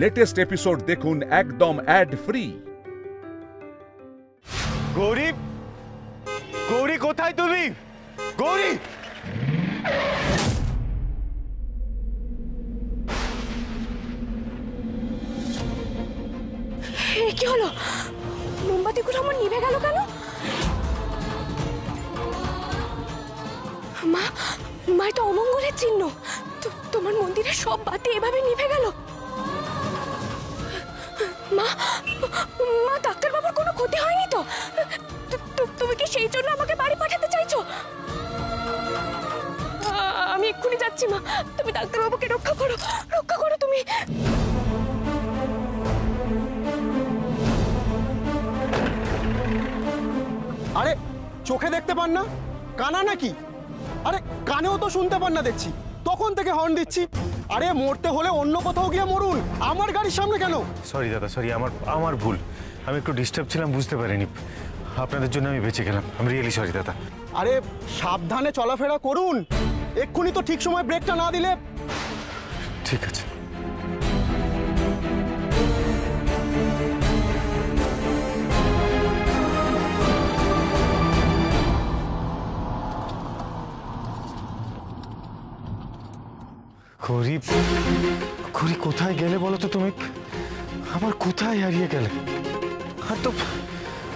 Latest episode দেখুন একদম add free. Gauri, Gauri কোথায় তুমি? গৌরী! কি হলো? মোমবাতিগুলো আমার নিভে গেল কেন? মা, মা তো অমঙ্গলের চিহ্ন। তোমার মন্দিরের সব বাতি এভাবে নিভে গেল। মা, মা ডাক্তারবাবুর কোনো ক্ষতি হয়নি তো? তুমি কি সেই জন্য আমাকে বাড়ি পাঠাতে চাইছো? আমি এক্ষুনি যাচ্ছি মা। তুমি ডাক্তারবাবুকে রক্ষা করো, রক্ষা করো তুমি। আরে চোখে দেখতে পান না? কানা নাকি? আরে কানেও তো শুনতে পান না দেখছি, তখন থেকে হর্ন দিচ্ছি। আরে মরতে হলে অন্য কোথাও গিয়ে মরুন, আমার গাড়ির সামনে কেন? সরি দাদা, সরি, আমার ভুল। আমি একটু ডিস্টার্ব ছিলাম, বুঝতে পারিনি। আপনাদের জন্য আমি বেঁচে গেলাম। আমি রিয়েলি সরি দাদা। আরে সাবধানে চলাফেরা করুন, এক্ষুনি তো ঠিক সময় ব্রেকটা না দিলে। ঠিক আছে। গৌরী, গৌরী কোথায় গেলে বলো তো তুমি? আমার কোথায় হারিয়ে গেলে?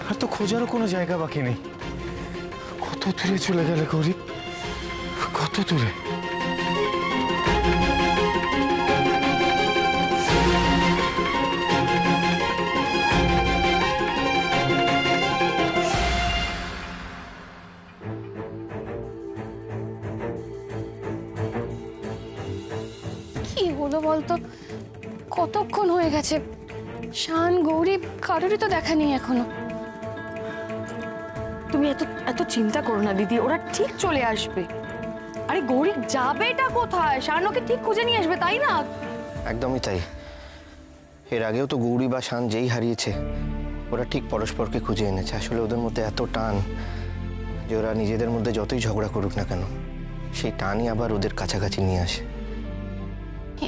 আর তো খোঁজারও কোনো জায়গা বাকি নেই। কত দূরে চলে গেলে গৌরী, কত দূরে? কি হলো বলতো? কতক্ষণ হয়ে গেছে? শান, গৌরী কারোরই তো দেখা নেই এখনো। তুমি এত চিন্তা করো না দিদি, ওরা ঠিক চলে আসবে। আরে গৌরী যাবেটা কোথায়? শান ওকে ঠিক খুঁজে নিয়ে আসবে, তাই না? একদমই তাই। এর আগেও তো গৌরী বা শান যেই হারিয়েছে, ওরা ঠিক পরস্পরকে খুঁজে এনেছে। আসলে ওদের মধ্যে এত টান যে ওরা নিজেদের মধ্যে যতই ঝগড়া করুক না কেন, সেই টানই আবার ওদের কাছাকাছি নিয়ে আসে।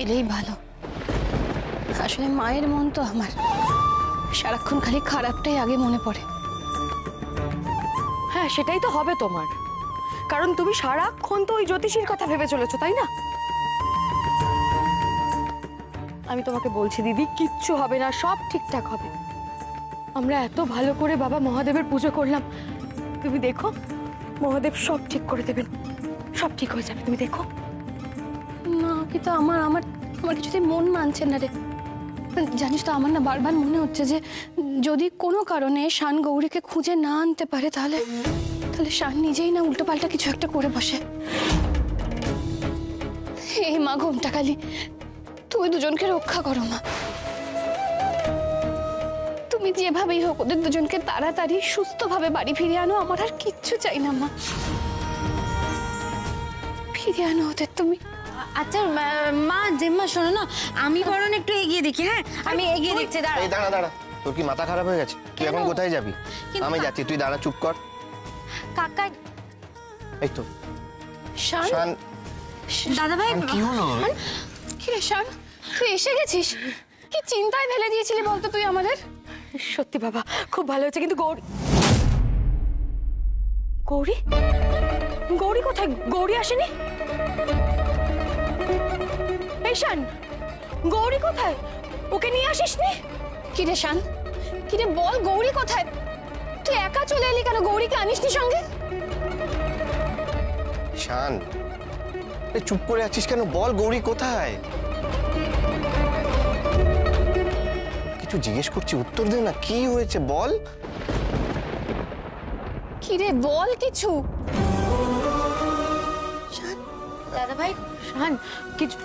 এলেই ভালো। আসলে মায়ের মন তো আমার, সারাক্ষণ খালি খারাপটাই আগে মনে পড়ে। হ্যাঁ, সেটাই তো হবে তোমার, কারণ তুমি সারাক্ষণ তো ওই জ্যোতিষীর কথা ভেবে চলেছো, তাই না? আমি তোমাকে বলছি দিদি, কিচ্ছু হবে না, সব ঠিকঠাক হবে। আমরা এত ভালো করে বাবা মহাদেবের পুজো করলাম, তুমি দেখো মহাদেব সব ঠিক করে দেবেন, সব ঠিক হয়ে যাবে, তুমি দেখো। না, কিন্তু আমার আমার আমার কিছুতেই মন মানছে না রে। জানিস তো, আমার না বারবার মনে হচ্ছে যে যদি কোনো কারণে শান গৌরীকে খুঁজে না আনতে পারে, তাহলে শান নিজেই না উল্টো পাল্টা কিছু একটা করে বসে। এই মা ঘোমটা কালী, তুই দুজনকে রক্ষা করো মা। তুমি যেভাবেই হোক ওদের দুজনকে তাড়াতাড়ি সুস্থভাবে বাড়ি ফিরে আনো। আমার আর কিচ্ছু চাই না মা, ফিরে আনো ওদের তুমি। আচ্ছা মা, জেম্মা শোনো না, আমি বরং একটু এগিয়ে দেখি। হ্যাঁ, আমি এগিয়ে দেখছি। এই দাঁড়া, তোর কি মাথা খারাপ হয়ে গেছে? তুই এখন কোথায় যাবি? আমি যাচ্ছি, তুই দাঁড়া, চুপ কর। কাকা, এই তো শান, দাদা ভাই, কি হলো? কি রে শান, তুই এসে গেছিস? কি চিন্তায় ফেলে দিয়েছিলি বলতো তুই আমাদের? সত্যি বাবা, খুব ভালো হয়েছে। কিন্তু গৌরী, গৌরী কোথায়? গৌরী আসেনি? এই শান, গৌরী কোথায়? ওকে নিয়ে আসিসনি? কি রে শান, কি রে বল, গৌরী কোথায়? তুই একা চলে এলি কেন? গৌরীকে আনিসনি সঙ্গে? শান, চুপ করে আছিস কেন? বল, গৌরী কোথায়? কিছু জিজ্ঞেস করছি, উত্তর দে না। কি হয়েছে বল। কি রে বল কিছু। দাদা ভাই, শান, কিছু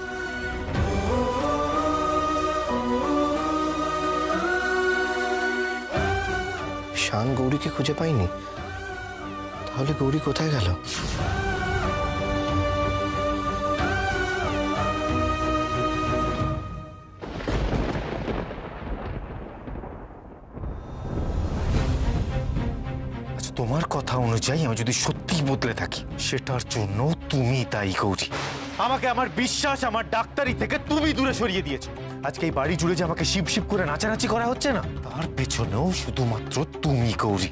শান গৌরীকে খুঁজে পাইনি, তাহলে গৌরী কোথায় গেল? তোমার কথা অনুযায়ী আমি যদি সত্যিই বদলে থাকি, সেটার জন্য তুমি দায়ী গৌরী। আমাকে আমার বিশ্বাস, আমার ডাক্তারি থেকে তুমি দূরে সরিয়ে দিয়েছো। আজকে এই বাড়ি জুড়ে যে আমাকে শিব শিব করে নাচানাচি করা হচ্ছে না, তার পেছনেও শুধুমাত্র তুমি গৌরী।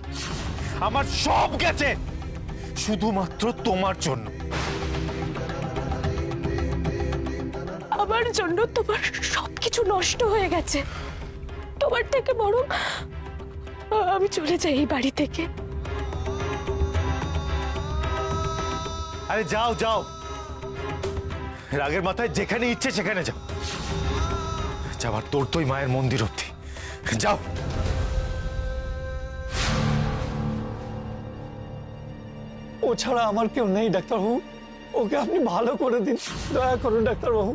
আমার সব গেছে শুধুমাত্র তোমার জন্য। আমার জন্য তোমার সবকিছু নষ্ট হয়ে গেছে। তোমার থেকে বরং আমি চলে যাই এই বাড়ি থেকে। আরে যাও যাও, রাগের মাথায় যেখানে ইচ্ছে সেখানে যাও। যাবার তোর তোই মায়ের মন্দির অব্দি যাও। ও ছাড়া আমার কেউ নেই ডাক্তারবাবু, ওকে আপনি ভালো করে দিন, দয়া করুন ডাক্তারবাবু।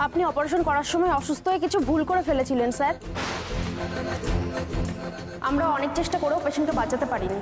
আপনি অপারেশন করার সময় অসুস্থ হয়ে কিছু ভুল করে ফেলেছিলেন স্যার। আমরা অনেক চেষ্টা করেও পেশেন্টকে বাঁচাতে পারিনি।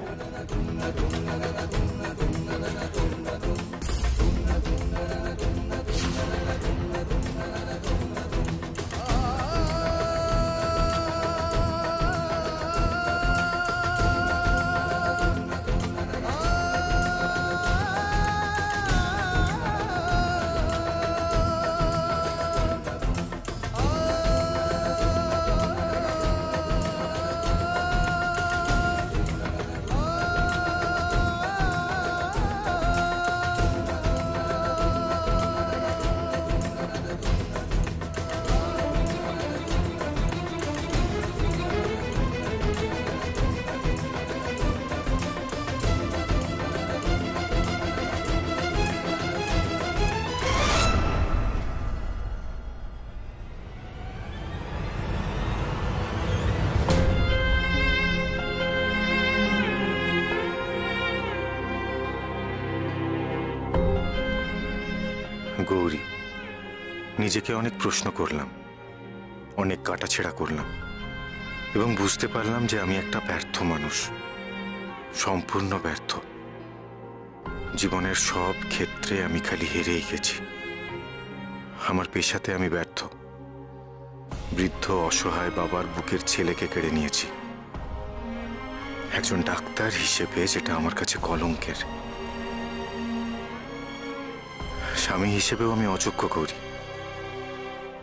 গৌরী, নিজেকে অনেক প্রশ্ন করলাম, অনেক কাটাছেঁড়া করলাম এবং বুঝতে পারলাম যে আমি একটা ব্যর্থ মানুষ, সম্পূর্ণ ব্যর্থ। জীবনের সব ক্ষেত্রে আমি খালি হেরেই গেছি। আমার পেশাতে আমি ব্যর্থ। বৃদ্ধ অসহায় বাবার বুকের ছেলেকে কেড়ে নিয়েছি। একজন ডাক্তার হিসেবে যেটা আমার কাছে কলঙ্কের। স্বামী হিসেবেও আমি অযোগ্য করি।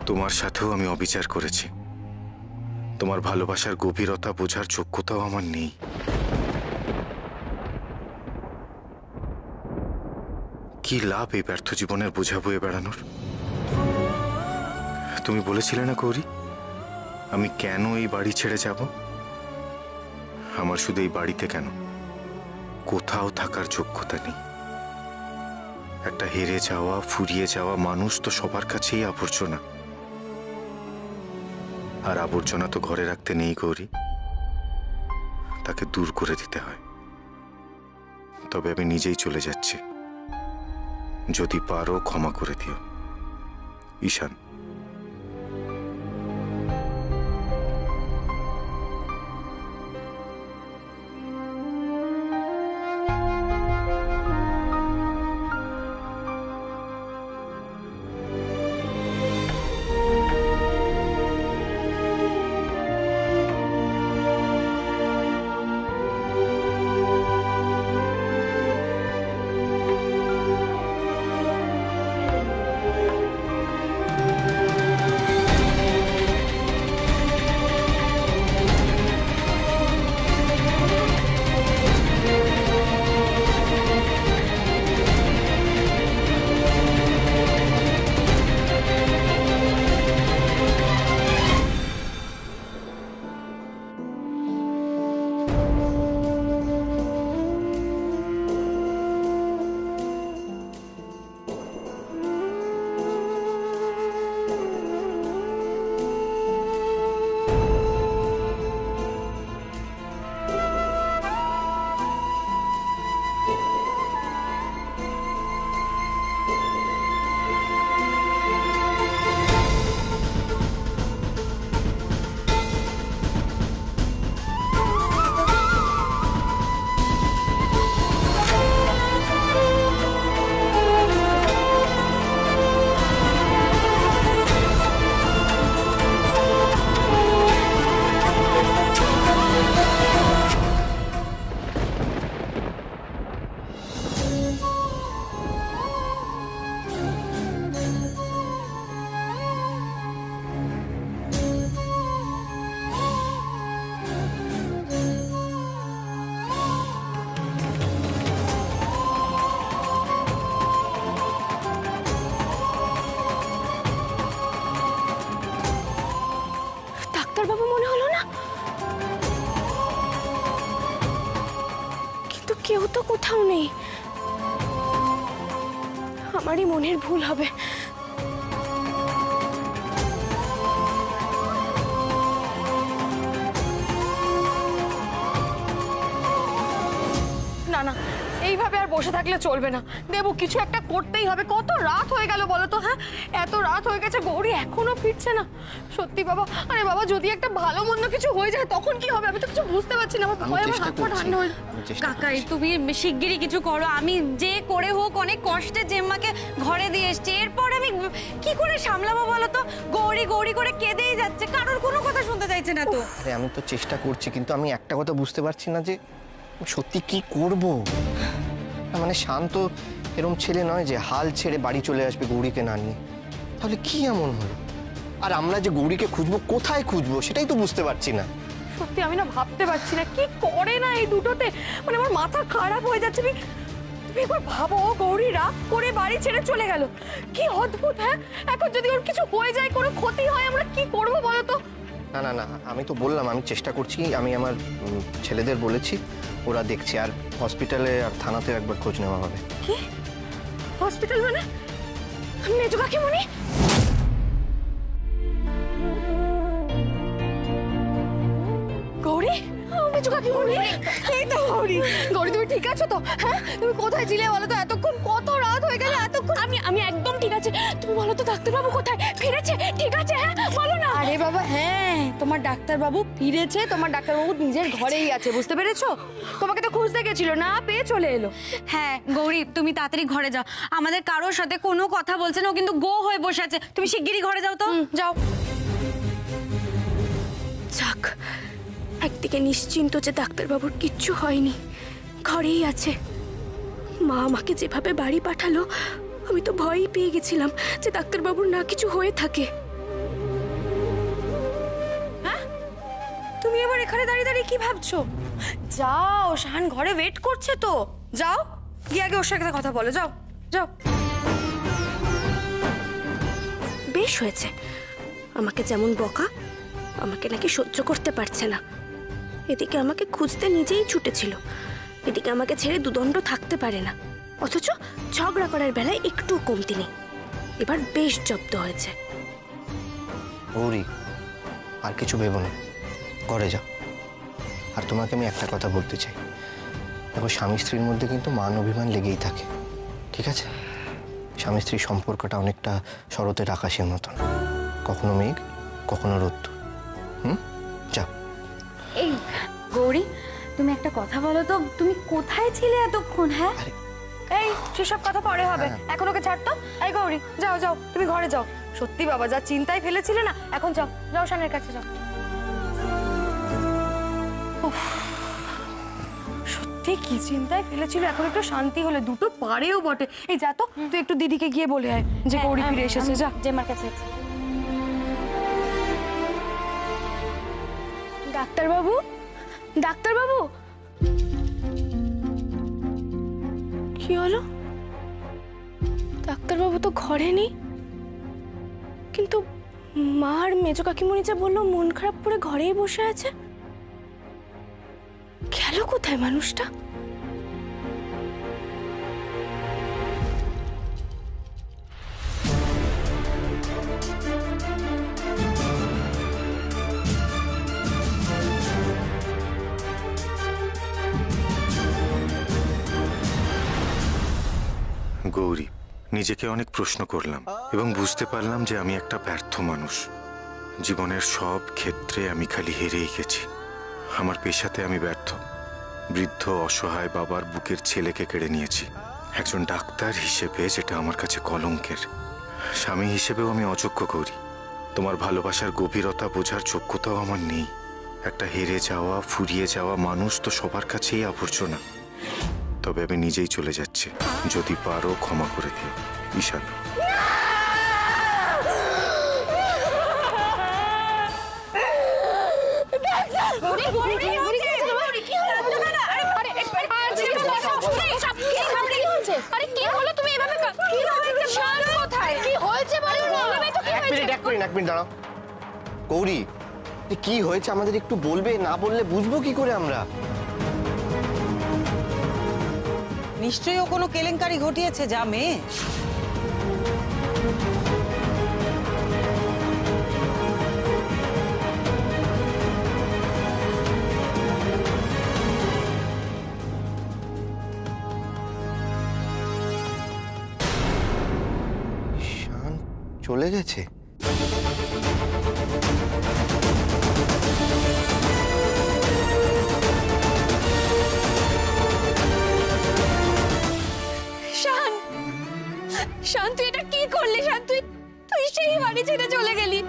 তোমার সাথেও আমি অবিচার করেছি। তোমার ভালোবাসার গভীরতা বোঝার যোগ্যতাও আমার নেই। কি লাভ এই ব্যর্থ জীবনের বোঝা বয়ে বেড়ানোর? তুমি বলেছিলে না গৌরী, আমি কেন এই বাড়ি ছেড়ে যাব? আমার শুধু এই বাড়িতে কেন, কোথাও থাকার যোগ্যতা নেই। একটা হেরে যাওয়া, ফুরিয়ে যাওয়া মানুষ তো সবার কাছেই আবর্জনা। আর আবর্জনা তো ঘরে রাখতে নেই গৌরী, তাকে দূর করে দিতে হয়। তবে আমি নিজেই চলে যাচ্ছি। যদি পারো ক্ষমা করে দিও। ঈশান। কেউ তো কোথাও নেই। আমারই মনের ভুল হবে। না না, এইভাবে আর বসে থাকলে চলবে না দেবু, কিছু একটা করতেই হবে। কত রাত হয়ে গেল বলো তো? হ্যাঁ, এত রাত হয়ে গেছে, গৌরী এখনো ফিরছে না। সত্যি বাবা, আরে বাবা যদি একটা ভালো মন্দ কিছু হয়ে যায় তখন কি হবে? আমি তো কিছু বুঝতে পারছি না। আমার ভয়, আমার হাত পা ঠান্ডা হয়ে। কাকাই তুমি শিগগিরই কিছু করো। আমি যে করে হোক অনেক কষ্টে জেম্মাকে ঘরে দিয়ে এসছি, এরপর আমি কি করে সামলাবো বলো তো? গৌরী গৌরী করে কেঁদেই যাচ্ছে, কারোর কোনো কথা শুনতে চাইছে না তো। আরে আমি তো চেষ্টা করছি, কিন্তু আমি একটা কথা বুঝতে পারছি না যে সত্যি কি করব। মানে শান্ত এরকম ছেলে নয় যে হাল ছেড়ে বাড়ি চলে আসবে গৌরীকে না নিয়ে। তাহলে কি এমন হলো? আর আমরা যে গৌরীকে খুঁজবো, কোথায় খুঁজবো সেটাই তো বুঝতে পারছি না। সত্যি আমি না ভাবতে পারছি না কি করে না এই দুটোতে। মানে আমার মাথা খারাপ হয়ে যাচ্ছে। তুমি একবার ভাবো, গৌরী রাগ করে বাড়ি ছেড়ে চলে গেল, কি অদ্ভুত। হ্যাঁ, এখন যদি ওর কিছু হয়ে যায়, কোনো ক্ষতি হয়, আমরা কি করবো বলো তো? না না না, আমি তো বললাম আমি চেষ্টা করছি। আমি আমার ছেলেদের বলেছি, ওরা দেখছে। আর হসপিটালে আর থানাতে একবার খোঁজ নেওয়া হবে। কি হসপিটাল মানে? মেজো কাকিমণি? গৌরী, মেজো কাকিমণি, এই তো গৌরী। গৌরী তুমি ঠিক আছো তো? হ্যাঁ, তুমি কোথায় ছিলে বলো তো? এতক্ষণ, কত রাত হয়ে গেল এতক্ষণ। আমি একদম ঠিক আছে। তুমি বলো তো ডাক্তারবাবু কোথায়? ফিরেছে? ঠিক আছে? হ্যাঁ বলো না। আরে বাবা, হ্যাঁ তোমার ডাক্তারবাবু ফিরেছে। তোমার ডাক্তারবাবু নিজের ঘরেই আছে, বুঝতে পেরেছো? তোমাকে তো খুঁজতে গেছিল, না পেয়ে চলে এলো। হ্যাঁ গৌরী, তুমি তাড়াতাড়ি ঘরে যাও। আমাদের কারোর সাথে কোনো কথা বলছে না, ও কিন্তু গো হয়ে বসে আছে। তুমি শিগগিরই ঘরে যাও তো। যাও। যাক, একদিকে নিশ্চিন্ত যে ডাক্তারবাবুর কিচ্ছু হয়নি, ঘরেই আছে। মা আমাকে যেভাবে বাড়ি পাঠালো, আমি তো ভয়ই পেয়ে গেছিলাম যে ডাক্তারবাবুর না কিছু হয়ে থাকে। তুমি এবার এখানে দাঁড়িয়ে দাঁড়িয়ে কি ভাবছো? যাও, শাহান ঘরে ওয়েট করছে তো। যাও, গিয়ে আগে ওর সাথে কথা বলো। যাও যাও। বেশ হয়েছে, আমাকে যেমন বকা, আমাকে নাকি সহ্য করতে পারছে না। এদিকে আমাকে খুঁজতে নিজেই ছুটেছিল, এদিকে আমাকে ছেড়ে দুদণ্ড থাকতে পারে না। অথচ ঝগড়া করার বেলায় একটু কমতি নেই। এবার বেশ জব্দ হয়েছে। গৌরী, আর কিছু ভেবো না, ঘরে যাও। আর তোমাকে আমি একটা কথা বলতে চাই, দেখো স্বামী স্ত্রীর মধ্যে কিন্তু মান অভিমান লেগেই থাকে, ঠিক আছে? স্বামী স্ত্রীর সম্পর্কটা অনেকটা শরতের আকাশের মতন, কখনো মেঘ কখনো রোদ্দুর। যাও। এই গৌরী, তুমি একটা কথা বলো তো, তুমি কোথায় ছিলে এতক্ষণ? হ্যাঁ, এই সেসব কথা পরে হবে, এখন ওকে ছাড় তো। এই গৌরী, যাও যাও, তুমি ঘরে যাও। সত্যি বাবা, যা চিন্তায় ফেলেছিলে না, এখন যাও যাও, শানের কাছে যাও। সত্যি কি চিন্তায় ফেলেছিল, এখন একটু শান্তি হলে, দুটো পারেও বটে। এই যা তো, তুই একটু দিদিকে গিয়ে বলে আয় যে গৌরী ফিরে এসেছে। যা, জেম্মার কাছে। ডাক্তারবাবু, ডাক্তারবাবু, কি হলো? ডাক্তারবাবু তো ঘরে নেই, কিন্তু মা আর মেজো কাকিমণি যে বললো মন খারাপ করে ঘরেই বসে আছে। গেল কোথায় মানুষটা? গৌরী, নিজেকে অনেক প্রশ্ন করলাম এবং বুঝতে পারলাম যে আমি একটা ব্যর্থ মানুষ। জীবনের সব ক্ষেত্রে আমি খালি হেরেই গেছি। আমার পেশাতে আমি ব্যর্থ। বৃদ্ধ অসহায় বাবার বুকের ছেলেকে কেড়ে নিয়েছি। একজন ডাক্তার হিসেবে যেটা আমার কাছে কলঙ্কের। স্বামী হিসেবেও আমি অযোগ্য গৌরী। তোমার ভালোবাসার গভীরতা বোঝার যোগ্যতাও আমার নেই। একটা হেরে যাওয়া, ফুরিয়ে যাওয়া মানুষ তো সবার কাছেই আবর্জনা। তবে আমি নিজেই চলে যাচ্ছি, যদি পারো ক্ষমা করে দিও। ঈশান। এক মিনিট দাঁড়াও। গৌরী, কি হয়েছে আমাদের একটু বলবে? না বললে বুঝবো কি করে আমরা? নিশ্চয়ই ও কোনো কেলেঙ্কারি ঘটিয়েছে যা মেয়ে। শান চলে গেছে? শান, শান তুই এটা কি করলি? শান তুই তুই সেই বাড়ি ছেড়ে চলে গেলি।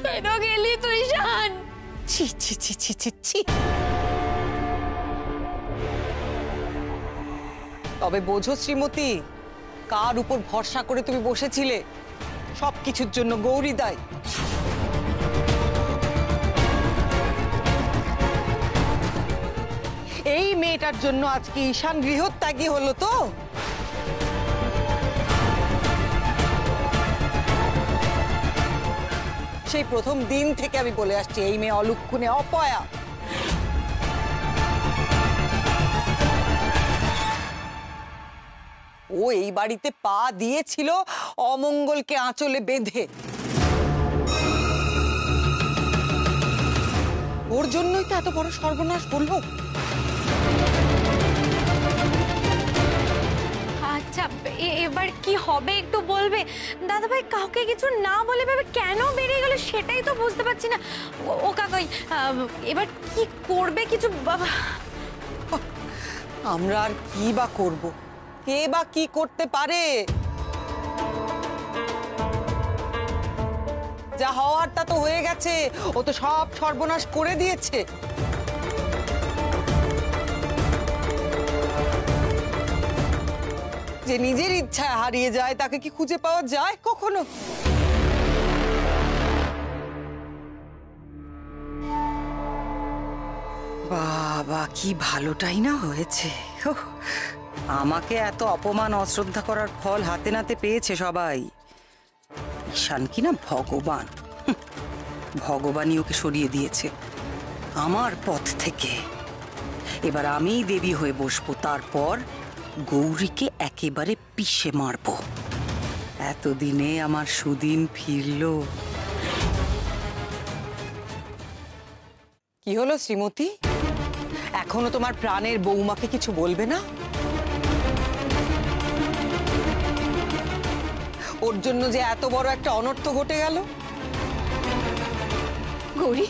কেন গেলি তুই শান? ছি ছি ছি ছি ছি ছি। তবে বোঝো শ্রীমতী, কার উপর ভরসা করে তুমি বসেছিলে? সবকিছুর জন্য গৌরী দায়ী। এই মেয়েটার জন্য আজকে ঈশান গৃহত্যাগী হলো তো? সেই প্রথম দিন থেকে আমি বলে আসছি এই মেয়ে অলক্ষণে অপয়া। ও এই বাড়িতে পা দিয়েছিল অমঙ্গলকে আঁচলে বেঁধে। ওর জন্যই তো এত বড় সর্বনাশ হলো। আচ্ছা এবার কি হবে একটু বলবে? দাদা ভাই কাউকে কিছু না বলে ভেবে কেন বেরিয়ে গেল সেটাই তো বুঝতে পারছি না। ও কাকাই এবার কি করবে কিছু? আমরা আর কি বা করব? কে বা কি করতে পারে? যা হওয়ার তা তো হয়ে গেছে। ও তো সব সর্বনাশ করে দিয়েছে। যে নিজের ইচ্ছায় হারিয়ে যায় তাকে কি খুঁজে পাওয়া যায় কখনো? বাবা কি ভালোটাই না হয়েছে। আমাকে এত অপমান অশ্রদ্ধা করার ফল হাতে নাতে পেয়েছে সবাই। ঈশান কি না ভগবান, ভগবানই ওকে সরিয়ে দিয়েছে আমার পথ থেকে। এবার আমিই দেবী হয়ে বসবো, তারপর গৌরীকে একেবারে পিষে মারবো। এতদিনে আমার সুদিন ফিরল। কি হলো শ্রীমতী, এখনো তোমার প্রাণের বৌমাকে কিছু বলবে না? ওর জন্য যে এত বড় একটা অনর্থ ঘটে গেল। গৌরী,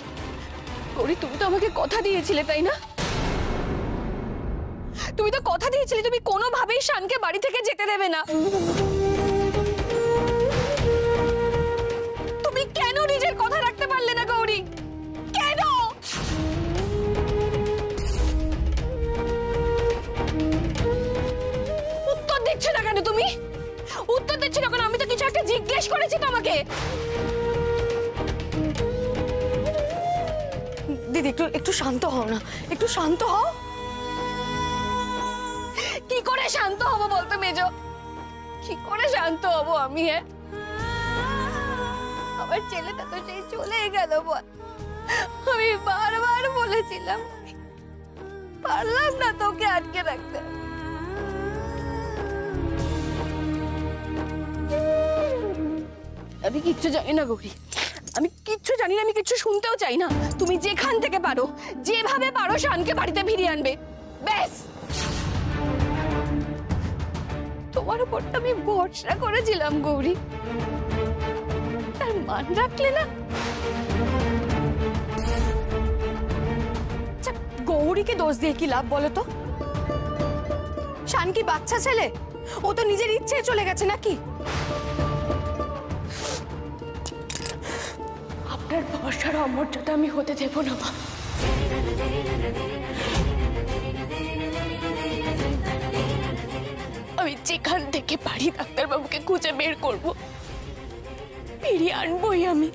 গৌরী তুমি তো আমাকে কথা দিয়েছিলে তাই না? তুমি তো কথা দিয়েছিলে তুমি কোনোভাবেই শানকে বাড়ি থেকে যেতে দেবে না। তুমি কেন নিজের কথা রাখতে পারলে না গৌরী? কেন? উত্তর দিচ্ছ না কেন তুমি? উত্তর দিচ্ছ না কেন? আমি তো কিছু একটা জিজ্ঞেস করেছি তোমাকে। দিদি একটু শান্ত হও না, একটু শান্ত হও। কি করে শান্ত হব বলতো মেজো? কি করে শান্ত হব আমি? আমার ছেলেটা তো সেই চলে গেল। আমি বারবার বলেছিলাম, পারলাম না তোকে আটকে রাখতে। আমি কিচ্ছু জানি না গৌরী, আমি কিচ্ছু জানি না, আমি কিচ্ছু শুনতেও চাই না। তুমি যেখান থেকে পারো, যেভাবে পারো শানকে বাড়িতে ফিরিয়ে আনবে, ব্যাস। তোমার উপর তো আমি ভরসা করেছিলাম গৌরী, তার মান রাখলে না। গৌরীকে দোষ দিয়ে কি লাভ বলো তো? শান কি বাচ্চা ছেলে? ও তো নিজের ইচ্ছে চলে গেছে নাকি? আপনার ভরসার অমর্যাদা আমি হতে দেব না মা। আমি যেখান থেকে পারি ডাক্তারবাবুকে খুঁজে বের করব, ফিরিয়ে আনবই আমি।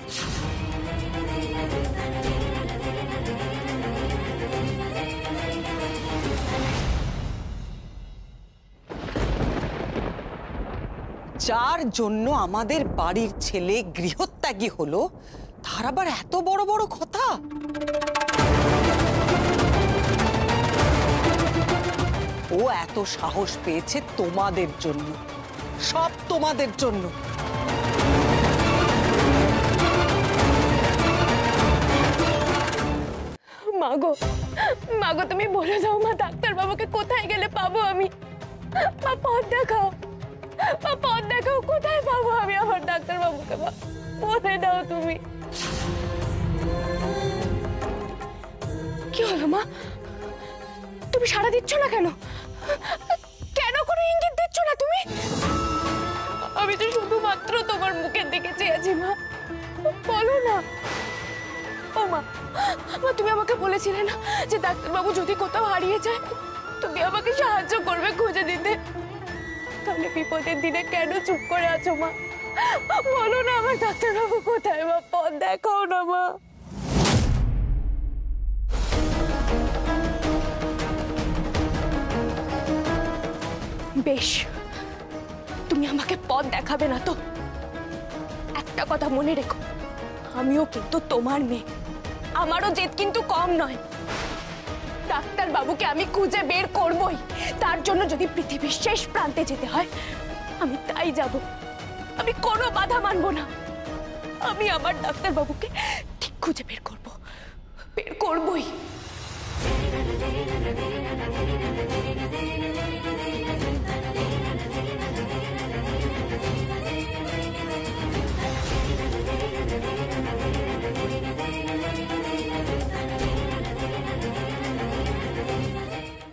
যার জন্য আমাদের বাড়ির ছেলে গৃহত্যাগী হলো, তার আবার এত বড় বড় কথা। ও এত সাহস পেয়েছে তোমাদের জন্য, সব তোমাদের জন্য। মাগো মাগো তুমি বলে দাও মা, ডাক্তার বাবুকে কোথায় গেলে পাবো আমি? মা পথ দেখাও, মা পথ দেখাও, কোথায় পাবো আমি আমার ডাক্তার বাবুকে? মা বলে দাও তুমি। কি হলো মা, তুমি সাড়া দিচ্ছ না কেন? কেন কোনো ইঙ্গিত দিচ্ছ না তুমি? আমি তো শুধুমাত্র তোমার মুখের দিকে চেয়েছি মা, বলো না। ও মা, মা তুমি আমাকে বলেছিলে না যে ডাক্তারবাবু যদি কোথাও হারিয়ে যায় তুমি আমাকে সাহায্য করবে খুঁজে দিতে, তাহলে বিপদের দিনে কেন চুপ করে আছো মা? বলো না আমার ডাক্তারবাবু কোথায় মা, পথ দেখাও না মা। বেশ, তুমি আমাকে পথ দেখাবে না তো একটা কথা মনে রেখো, আমিও কিন্তু তোমার মেয়ে, আমারও জেদ কিন্তু কম নয়। ডাক্তার বাবুকে আমি খুঁজে বের করবই, তার জন্য যদি পৃথিবীর শেষ প্রান্তে যেতে হয় আমি তাই যাব, আমি কোনো বাধা মানব না। আমি আমার ডাক্তার বাবুকে ঠিক খুঁজে বের করব, বের করবই।